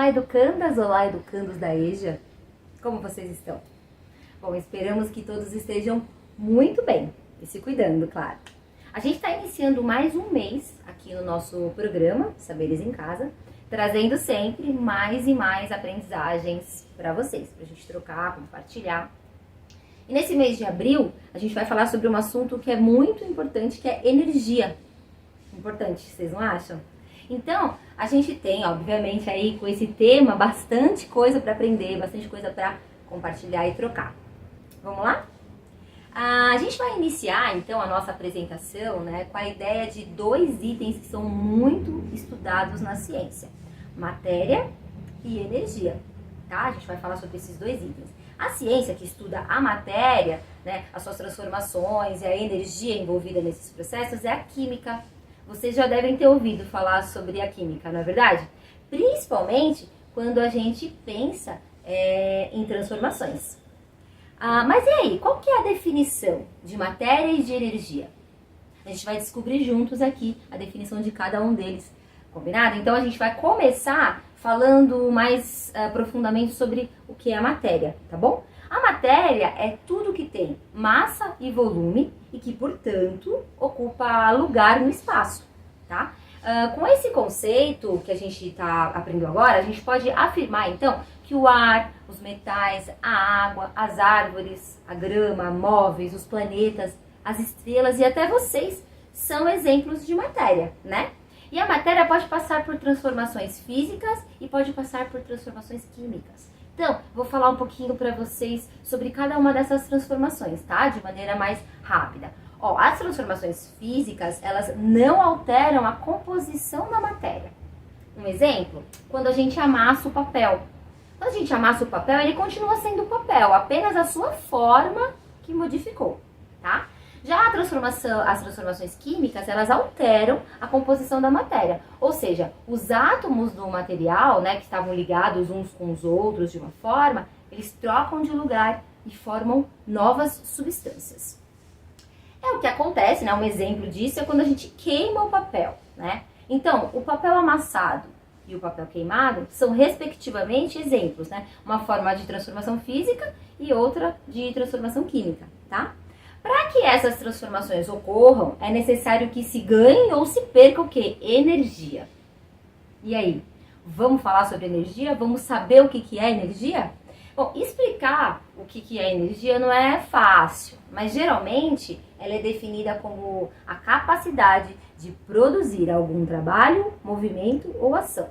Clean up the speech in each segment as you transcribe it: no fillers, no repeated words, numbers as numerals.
Olá, educandas! Olá, educandos da EJA! Como vocês estão? Bom, esperamos que todos estejam muito bem e se cuidando, claro. A gente está iniciando mais um mês aqui no nosso programa Saberes em Casa, trazendo sempre mais e mais aprendizagens para vocês, para a gente trocar, compartilhar. E nesse mês de abril, a gente vai falar sobre um assunto que é muito importante, que é energia. Importante, vocês não acham? Então, a gente tem, obviamente, aí com esse tema, bastante coisa para aprender, bastante coisa para compartilhar e trocar. Vamos lá? A gente vai iniciar, então, a nossa apresentação, né, com a ideia de dois itens que são muito estudados na ciência. Matéria e energia, tá? A gente vai falar sobre esses dois itens. A ciência que estuda a matéria, né, as suas transformações e a energia envolvida nesses processos é a química. Vocês já devem ter ouvido falar sobre a química, não é verdade? Principalmente quando a gente pensa em transformações. Mas e aí, qual que é a definição de matéria e de energia? A gente vai descobrir juntos aqui a definição de cada um deles, combinado? Então a gente vai começar falando mais profundamente sobre o que é a matéria, tá bom? A matéria é tudo que tem massa e volume e que, portanto, ocupa lugar no espaço, tá? Com esse conceito que a gente está aprendendo agora, a gente pode afirmar, então, que o ar, os metais, a água, as árvores, a grama, móveis, os planetas, as estrelas e até vocês são exemplos de matéria, né? E a matéria pode passar por transformações físicas e pode passar por transformações químicas. Então, vou falar um pouquinho para vocês sobre cada uma dessas transformações, tá? De maneira mais rápida. Ó, as transformações físicas, elas não alteram a composição da matéria. Um exemplo, quando a gente amassa o papel. Quando a gente amassa o papel, ele continua sendo papel, apenas a sua forma que modificou, tá? Já as transformações químicas, elas alteram a composição da matéria. Ou seja, os átomos do material, né, que estavam ligados uns com os outros de uma forma, eles trocam de lugar e formam novas substâncias. É o que acontece, né? Um exemplo disso é quando a gente queima o papel, né? Então, o papel amassado e o papel queimado são, respectivamente, exemplos, né? Uma forma de transformação física e outra de transformação química, tá? Para que essas transformações ocorram, é necessário que se ganhe ou se perca o quê? Energia. E aí, vamos falar sobre energia? Vamos saber o que é energia? Bom, explicar o que é energia não é fácil, mas geralmente ela é definida como a capacidade de produzir algum trabalho, movimento ou ação.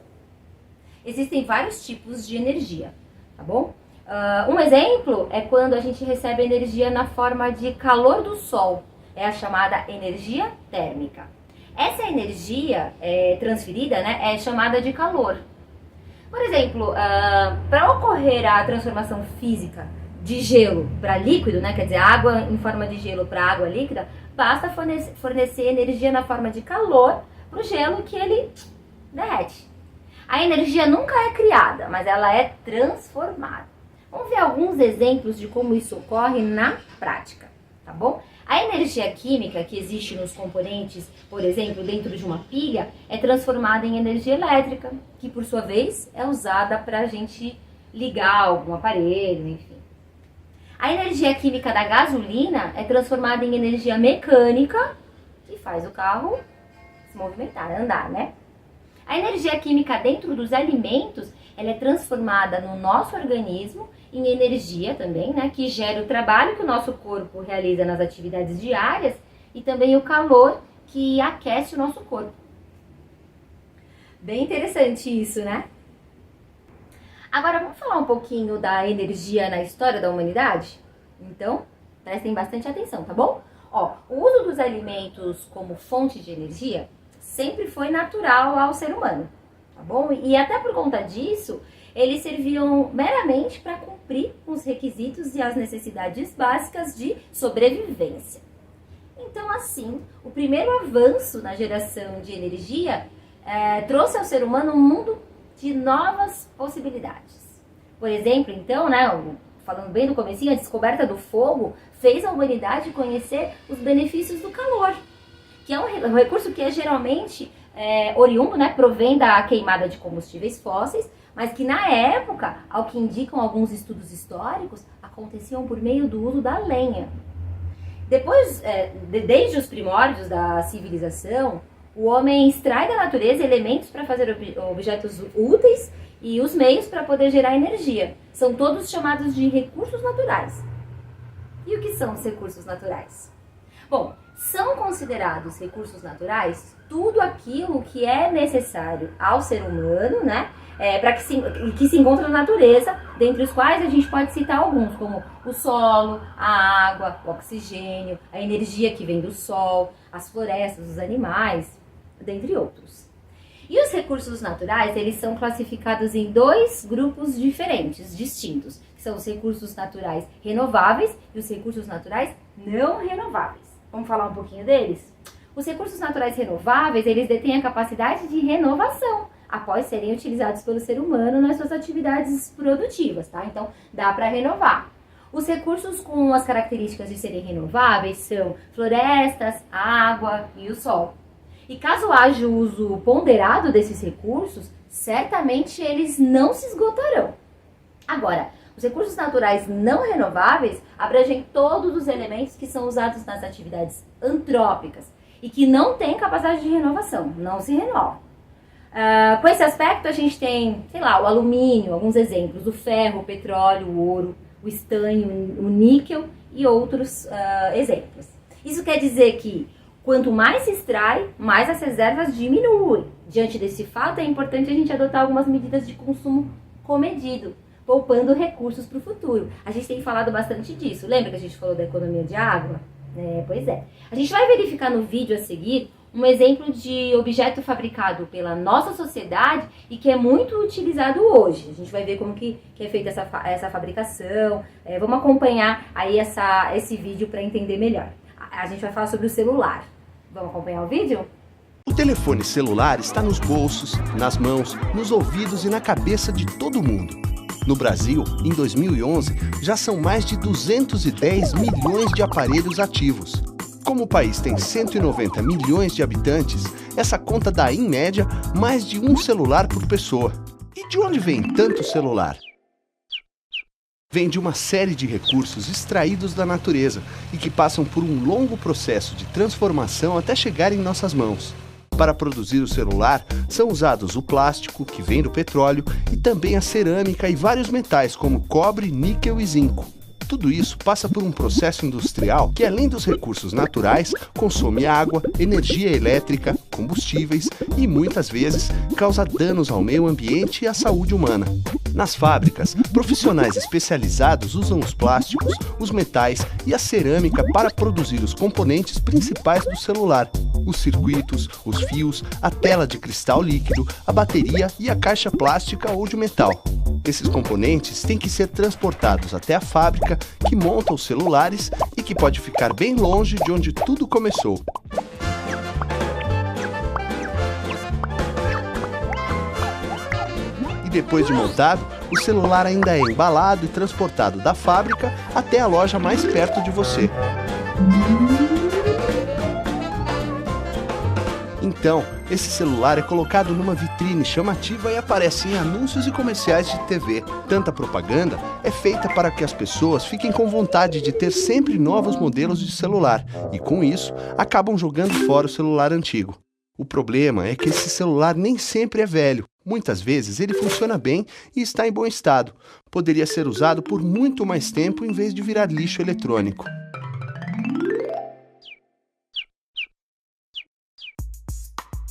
Existem vários tipos de energia, tá bom? Um exemplo é quando a gente recebe energia na forma de calor do sol, é a chamada energia térmica. Essa energia transferida, né, é chamada de calor. Por exemplo, para ocorrer a transformação física de gelo para líquido, né, quer dizer, água em forma de gelo para água líquida, basta fornecer energia na forma de calor para o gelo que ele derrete. A energia nunca é criada, mas ela é transformada. Vamos ver alguns exemplos de como isso ocorre na prática, tá bom? A energia química que existe nos componentes, por exemplo, dentro de uma pilha, é transformada em energia elétrica, que por sua vez é usada para a gente ligar algum aparelho, enfim. A energia química da gasolina é transformada em energia mecânica, que faz o carro se movimentar, andar, né? A energia química dentro dos alimentos, ela é transformada no nosso organismo em energia também, né, que gera o trabalho que o nosso corpo realiza nas atividades diárias e também o calor que aquece o nosso corpo. Bem interessante isso, né? Agora vamos falar um pouquinho da energia na história da humanidade? Então, prestem bastante atenção, tá bom? Ó, o uso dos alimentos como fonte de energia sempre foi natural ao ser humano, tá bom? E até por conta disso, eles serviam meramente para cumprir os requisitos e as necessidades básicas de sobrevivência. Então, assim, o primeiro avanço na geração de energia trouxe ao ser humano um mundo de novas possibilidades. Por exemplo, então, né, falando bem do comecinho, a descoberta do fogo fez a humanidade conhecer os benefícios do calor, que é um recurso que é geralmente oriundo, né, provém da queimada de combustíveis fósseis, mas que na época, ao que indicam alguns estudos históricos, aconteciam por meio do uso da lenha. Depois, desde os primórdios da civilização, o homem extrai da natureza elementos para fazer objetos úteis e os meios para poder gerar energia. São todos chamados de recursos naturais. E o que são os recursos naturais? Bom, são considerados recursos naturais tudo aquilo que é necessário ao ser humano, né? Que se encontra na natureza, dentre os quais a gente pode citar alguns, como o solo, a água, o oxigênio, a energia que vem do sol, as florestas, os animais, dentre outros. E os recursos naturais, eles são classificados em dois grupos diferentes, distintos, que são os recursos naturais renováveis e os recursos naturais não renováveis. Vamos falar um pouquinho deles? Os recursos naturais renováveis, eles detêm a capacidade de renovação após serem utilizados pelo ser humano nas suas atividades produtivas, tá? Então, dá para renovar. Os recursos com as características de serem renováveis são florestas, a água e o sol. E caso haja o uso ponderado desses recursos, certamente eles não se esgotarão. Agora, os recursos naturais não renováveis abrangem todos os elementos que são usados nas atividades antrópicas e que não têm capacidade de renovação, não se renovam. Com esse aspecto, a gente tem, o alumínio, alguns exemplos, o ferro, o petróleo, o ouro, o estanho, o níquel e outros exemplos. Isso quer dizer que quanto mais se extrai, mais as reservas diminuem. Diante desse fato, é importante a gente adotar algumas medidas de consumo comedido, poupando recursos para o futuro. A gente tem falado bastante disso. Lembra que a gente falou da economia de água? Pois é. A gente vai verificar no vídeo a seguir um exemplo de objeto fabricado pela nossa sociedade e que é muito utilizado hoje. A gente vai ver como que é feita essa fabricação. Vamos acompanhar aí esse vídeo para entender melhor. A gente vai falar sobre o celular. Vamos acompanhar o vídeo? O telefone celular está nos bolsos, nas mãos, nos ouvidos e na cabeça de todo mundo. No Brasil, em 2011, já são mais de 210 milhões de aparelhos ativos. Como o país tem 190 milhões de habitantes, essa conta dá, em média, mais de um celular por pessoa. E de onde vem tanto celular? Vem de uma série de recursos extraídos da natureza e que passam por um longo processo de transformação até chegar em nossas mãos. Para produzir o celular, são usados o plástico, que vem do petróleo, e também a cerâmica e vários metais como cobre, níquel e zinco. Tudo isso passa por um processo industrial que, além dos recursos naturais, consome água, energia elétrica, combustíveis e, muitas vezes, causa danos ao meio ambiente e à saúde humana. Nas fábricas, profissionais especializados usam os plásticos, os metais e a cerâmica para produzir os componentes principais do celular: os circuitos, os fios, a tela de cristal líquido, a bateria e a caixa plástica ou de metal. Esses componentes têm que ser transportados até a fábrica que monta os celulares e que pode ficar bem longe de onde tudo começou. E depois de montado, o celular ainda é embalado e transportado da fábrica até a loja mais perto de você. Então, esse celular é colocado numa vitrine chamativa e aparece em anúncios e comerciais de TV. Tanta propaganda é feita para que as pessoas fiquem com vontade de ter sempre novos modelos de celular e, com isso, acabam jogando fora o celular antigo. O problema é que esse celular nem sempre é velho. Muitas vezes ele funciona bem e está em bom estado. Poderia ser usado por muito mais tempo em vez de virar lixo eletrônico.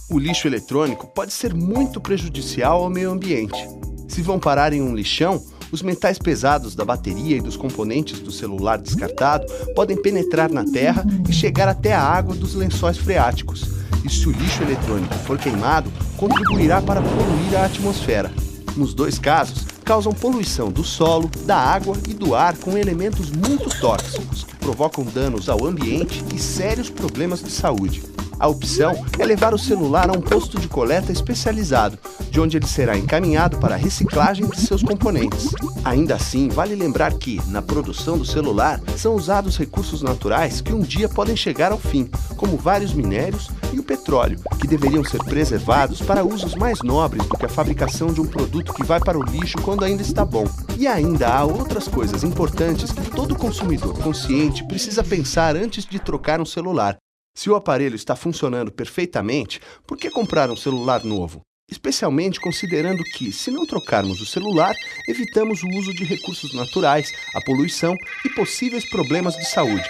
O lixo eletrônico pode ser muito prejudicial ao meio ambiente. Se vão parar em um lixão, os metais pesados da bateria e dos componentes do celular descartado podem penetrar na terra e chegar até a água dos lençóis freáticos. E se o lixo eletrônico for queimado, contribuirá para poluir a atmosfera. Nos dois casos, causam poluição do solo, da água e do ar com elementos muito tóxicos que provocam danos ao ambiente e sérios problemas de saúde. A opção é levar o celular a um posto de coleta especializado, de onde ele será encaminhado para a reciclagem de seus componentes. Ainda assim, vale lembrar que, na produção do celular, são usados recursos naturais que um dia podem chegar ao fim, como vários minérios e o petróleo, que deveriam ser preservados para usos mais nobres do que a fabricação de um produto que vai para o lixo quando ainda está bom. E ainda há outras coisas importantes que todo consumidor consciente precisa pensar antes de trocar um celular. Se o aparelho está funcionando perfeitamente, por que comprar um celular novo? Especialmente considerando que, se não trocarmos o celular, evitamos o uso de recursos naturais, a poluição e possíveis problemas de saúde.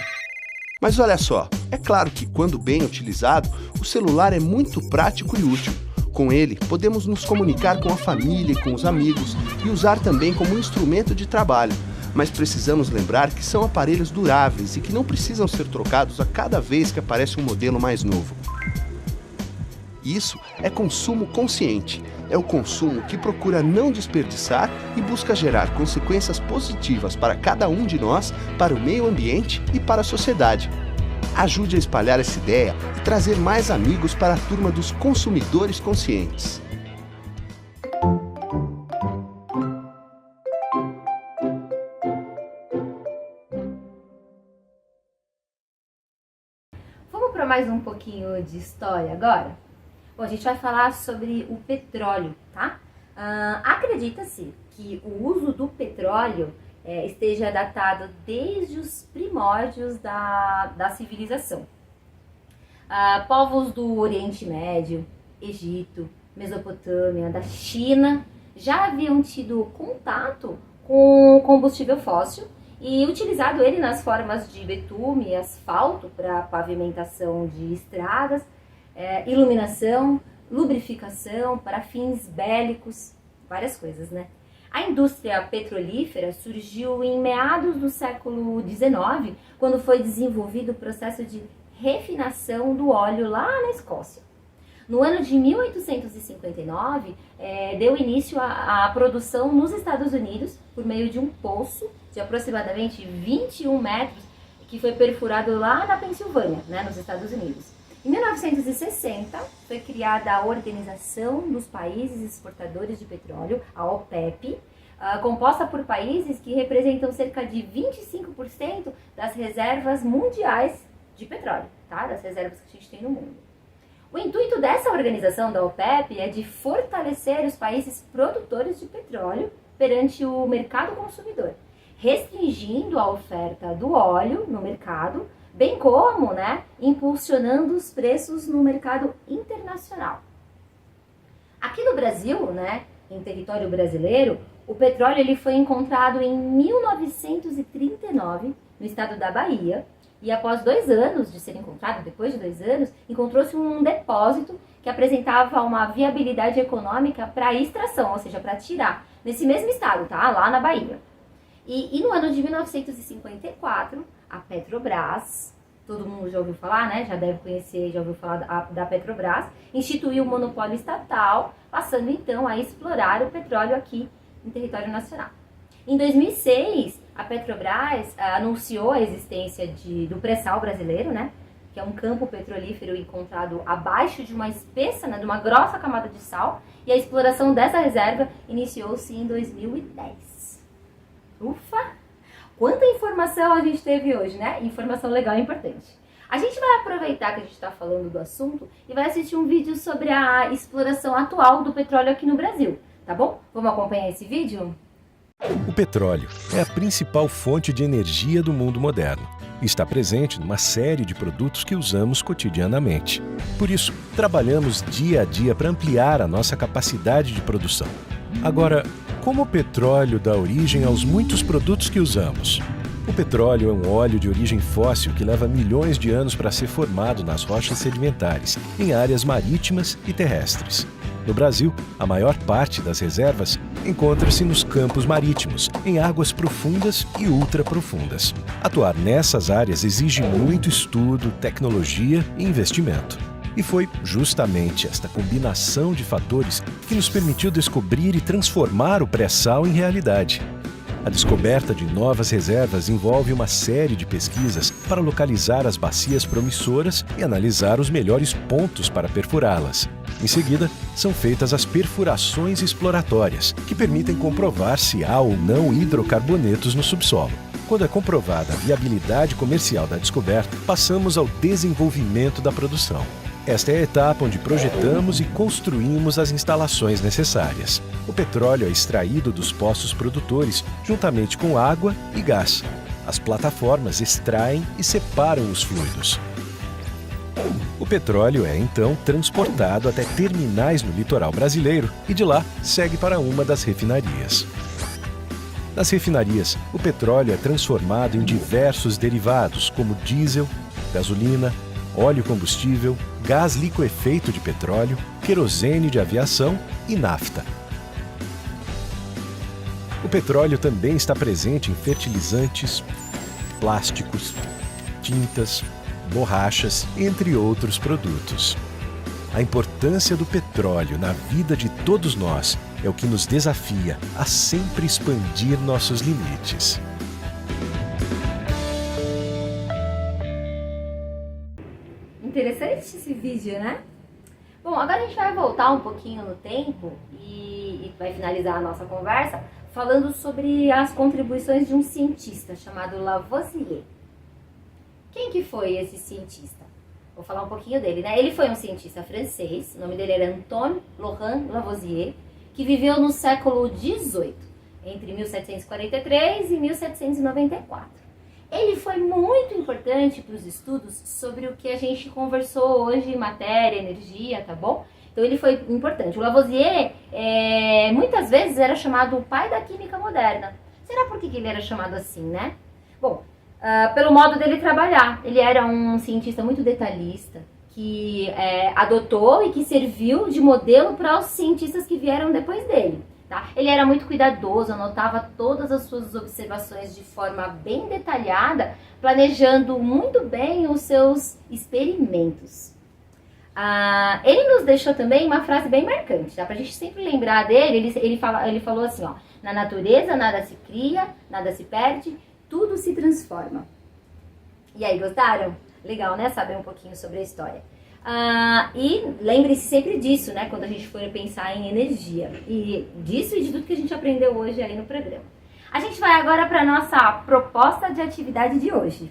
Mas olha só, é claro que, quando bem utilizado, o celular é muito prático e útil. Com ele, podemos nos comunicar com a família e com os amigos e usar também como instrumento de trabalho. Mas precisamos lembrar que são aparelhos duráveis e que não precisam ser trocados a cada vez que aparece um modelo mais novo. Isso é consumo consciente. É o consumo que procura não desperdiçar e busca gerar consequências positivas para cada um de nós, para o meio ambiente e para a sociedade. Ajude a espalhar essa ideia e trazer mais amigos para a turma dos consumidores conscientes. Vamos para mais um pouquinho de história agora? Bom, a gente vai falar sobre o petróleo, tá? Acredita-se que o uso do petróleo esteja datado desde os primórdios da civilização. Povos do Oriente Médio, Egito, Mesopotâmia, da China, já haviam tido contato com combustível fóssil e utilizado ele nas formas de betume e asfalto para pavimentação de estradas, iluminação, lubrificação, para fins bélicos, várias coisas, né? A indústria petrolífera surgiu em meados do século XIX, quando foi desenvolvido o processo de refinação do óleo lá na Escócia. No ano de 1859, deu início à produção nos Estados Unidos por meio de um poço de aproximadamente 21 metros que foi perfurado lá na Pensilvânia, né, nos Estados Unidos. Em 1960, foi criada a Organização dos Países Exportadores de Petróleo, a OPEP, composta por países que representam cerca de 25% das reservas mundiais de petróleo, tá? Das reservas que a gente tem no mundo. O intuito dessa organização da OPEP é de fortalecer os países produtores de petróleo perante o mercado consumidor, restringindo a oferta do óleo no mercado, bem como, impulsionando os preços no mercado internacional. Aqui no Brasil, em território brasileiro, o petróleo ele foi encontrado em 1939 no estado da Bahia e após 2 anos de ser encontrado, depois de 2 anos, encontrou-se um depósito que apresentava uma viabilidade econômica para extração, ou seja, para tirar, nesse mesmo estado, tá? Lá na Bahia. E no ano de 1954, a Petrobras, todo mundo já ouviu falar, já deve conhecer, já ouviu falar da Petrobras, instituiu o monopólio estatal, passando então a explorar o petróleo aqui em território nacional. Em 2006, a Petrobras anunciou a existência do pré-sal brasileiro, que é um campo petrolífero encontrado abaixo de uma espessa, de uma grossa camada de sal, e a exploração dessa reserva iniciou-se em 2010. Ufa! Quanta informação a gente teve hoje, Informação legal e importante. A gente vai aproveitar que a gente está falando do assunto e vai assistir um vídeo sobre a exploração atual do petróleo aqui no Brasil, tá bom? Vamos acompanhar esse vídeo? O petróleo é a principal fonte de energia do mundo moderno e está presente numa série de produtos que usamos cotidianamente. Por isso, trabalhamos dia a dia para ampliar a nossa capacidade de produção. Agora, como o petróleo dá origem aos muitos produtos que usamos? O petróleo é um óleo de origem fóssil que leva milhões de anos para ser formado nas rochas sedimentares, em áreas marítimas e terrestres. No Brasil, a maior parte das reservas encontra-se nos campos marítimos, em águas profundas e ultraprofundas. Atuar nessas áreas exige muito estudo, tecnologia e investimento. E foi justamente esta combinação de fatores que nos permitiu descobrir e transformar o pré-sal em realidade. A descoberta de novas reservas envolve uma série de pesquisas para localizar as bacias promissoras e analisar os melhores pontos para perfurá-las. Em seguida, são feitas as perfurações exploratórias, que permitem comprovar se há ou não hidrocarbonetos no subsolo. Quando é comprovada a viabilidade comercial da descoberta, passamos ao desenvolvimento da produção. Esta é a etapa onde projetamos e construímos as instalações necessárias. O petróleo é extraído dos poços produtores, juntamente com água e gás. As plataformas extraem e separam os fluidos. O petróleo é, então, transportado até terminais no litoral brasileiro e de lá segue para uma das refinarias. Nas refinarias, o petróleo é transformado em diversos derivados, como diesel, gasolina, óleo combustível, gás liquefeito de petróleo, querosene de aviação e nafta. O petróleo também está presente em fertilizantes, plásticos, tintas, borrachas, entre outros produtos. A importância do petróleo na vida de todos nós é o que nos desafia a sempre expandir nossos limites. Interessante esse vídeo, né? Bom, agora a gente vai voltar um pouquinho no tempo e vai finalizar a nossa conversa falando sobre as contribuições de um cientista chamado Lavoisier. Quem que foi esse cientista? Vou falar um pouquinho dele, né? Ele foi um cientista francês, o nome dele era Antoine Laurent Lavoisier, que viveu no século XVIII, entre 1743 e 1794. Ele foi muito importante para os estudos sobre o que a gente conversou hoje, matéria, energia, tá bom? Então ele foi importante. O Lavoisier, muitas vezes, era chamado o pai da química moderna. Será por que ele era chamado assim, né? Bom, pelo modo dele trabalhar. Ele era um cientista muito detalhista, que adotou e que serviu de modelo para os cientistas que vieram depois dele. Tá? Ele era muito cuidadoso, anotava todas as suas observações de forma bem detalhada, planejando muito bem os seus experimentos. Ele nos deixou também uma frase bem marcante, tá? Pra gente sempre lembrar dele. Ele falou assim, ó: na natureza nada se cria, nada se perde, tudo se transforma. E aí, gostaram? Legal, né? Saber um pouquinho sobre a história. E lembre-se sempre disso, né? Quando a gente for pensar em energia. E disso e de tudo que a gente aprendeu hoje aí no programa. A gente vai agora para a nossa proposta de atividade de hoje.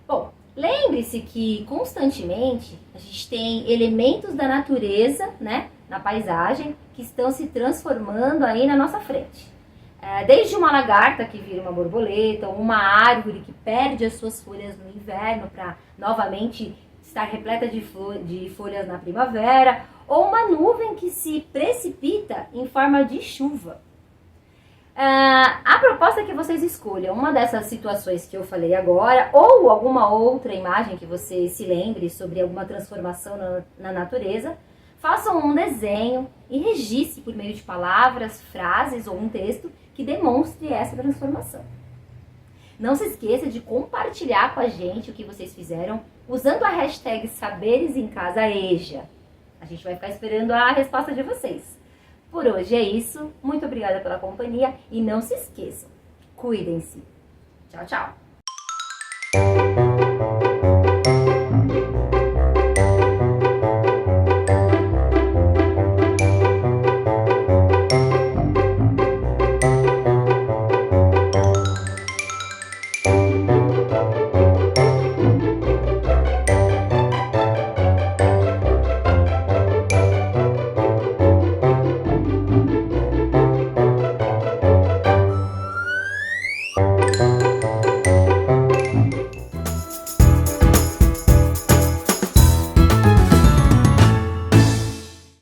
Bom, lembre-se que constantemente a gente tem elementos da natureza, né? Na paisagem, que estão se transformando aí na nossa frente. Desde uma lagarta que vira uma borboleta, ou uma árvore que perde as suas folhas no inverno para novamente estar repleta de folhas na primavera, ou uma nuvem que se precipita em forma de chuva. A proposta é que vocês escolham uma dessas situações que eu falei agora, ou alguma outra imagem que você se lembre sobre alguma transformação na natureza. Façam um desenho e registre por meio de palavras, frases ou um texto que demonstre essa transformação. Não se esqueça de compartilhar com a gente o que vocês fizeram usando a hashtag SaberesEmCasaEja. A gente vai ficar esperando a resposta de vocês. Por hoje é isso. Muito obrigada pela companhia e não se esqueçam. Cuidem-se. Tchau, tchau.